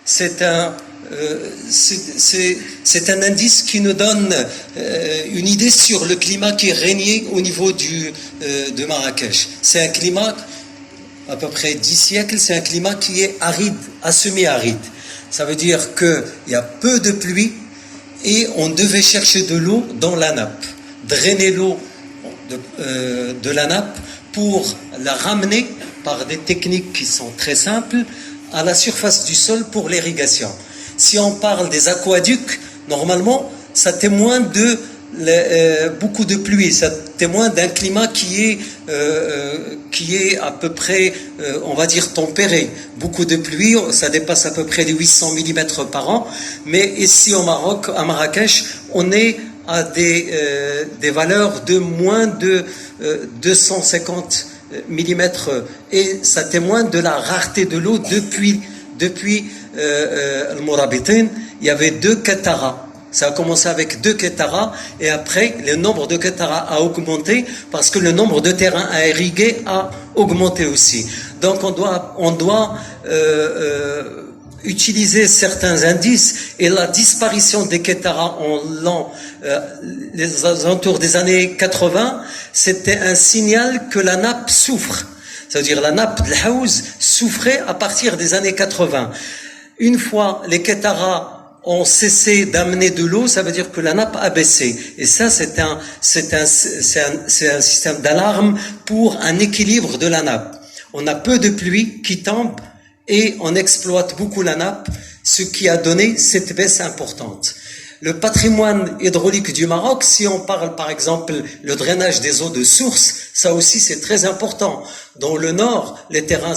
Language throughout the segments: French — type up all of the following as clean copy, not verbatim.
c'est un indice qui nous donne une idée sur le climat qui est régné au niveau de Marrakech. C'est un climat, à peu près 10 siècles, c'est un climat qui est aride, à semi-aride. Ça veut dire qu'il y a peu de pluie et on devait chercher de l'eau dans la nappe, drainer l'eau de la nappe pour la ramener par des techniques qui sont très simples à la surface du sol pour l'irrigation. Si on parle des aqueducs, normalement, ça témoigne de beaucoup de pluie, ça témoigne d'un climat qui est à peu près, on va dire, tempéré. Beaucoup de pluie, ça dépasse à peu près les 800 mm par an, mais ici au Maroc, à Marrakech, on est à des valeurs de moins de 250 mm et ça témoigne de la rareté de l'eau depuis le Mourabitin. Il y avait 2 Qattara. Ça a commencé avec 2 Qattara et après le nombre de Qattara a augmenté parce que le nombre de terrains à irriguer a augmenté aussi. Donc on doit utiliser certains indices et la disparition des Qattara les alentours des années 80, c'était un signal que la nappe souffre. C'est-à-dire la nappe de l'Haouz souffrait à partir des années 80. Une fois les Qattara ont cessé d'amener de l'eau, ça veut dire que la nappe a baissé. Et ça, c'est un système d'alarme pour un équilibre de la nappe. On a peu de pluie qui tombe et on exploite beaucoup la nappe, ce qui a donné cette baisse importante. Le patrimoine hydraulique du Maroc, si on parle par exemple le drainage des eaux de source, ça aussi c'est très important. Dans le nord, les terrains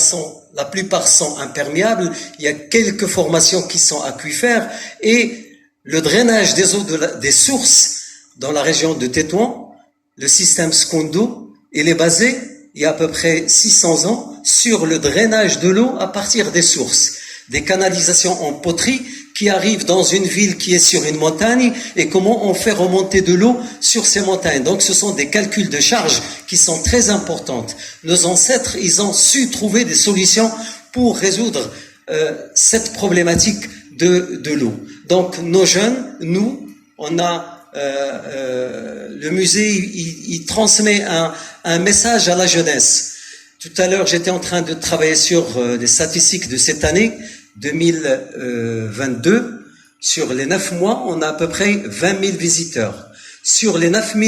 la plupart sont imperméables, il y a quelques formations qui sont aquifères et le drainage des eaux des sources dans la région de Tétouan, le système Skondo, il est basé il y a à peu près 600 ans sur le drainage de l'eau à partir des sources, des canalisations en poterie qui arrivent dans une ville qui est sur une montagne et comment on fait remonter de l'eau sur ces montagnes. Donc ce sont des calculs de charges qui sont très importantes. Nos ancêtres, ils ont su trouver des solutions pour résoudre cette problématique de l'eau. Donc nos jeunes, nous, on a le musée, il transmet un message à la jeunesse. Tout à l'heure, j'étais en train de travailler sur les statistiques de cette année 2022. Sur les 9 mois, on a à peu près 20 000 visiteurs. Sur les 9 000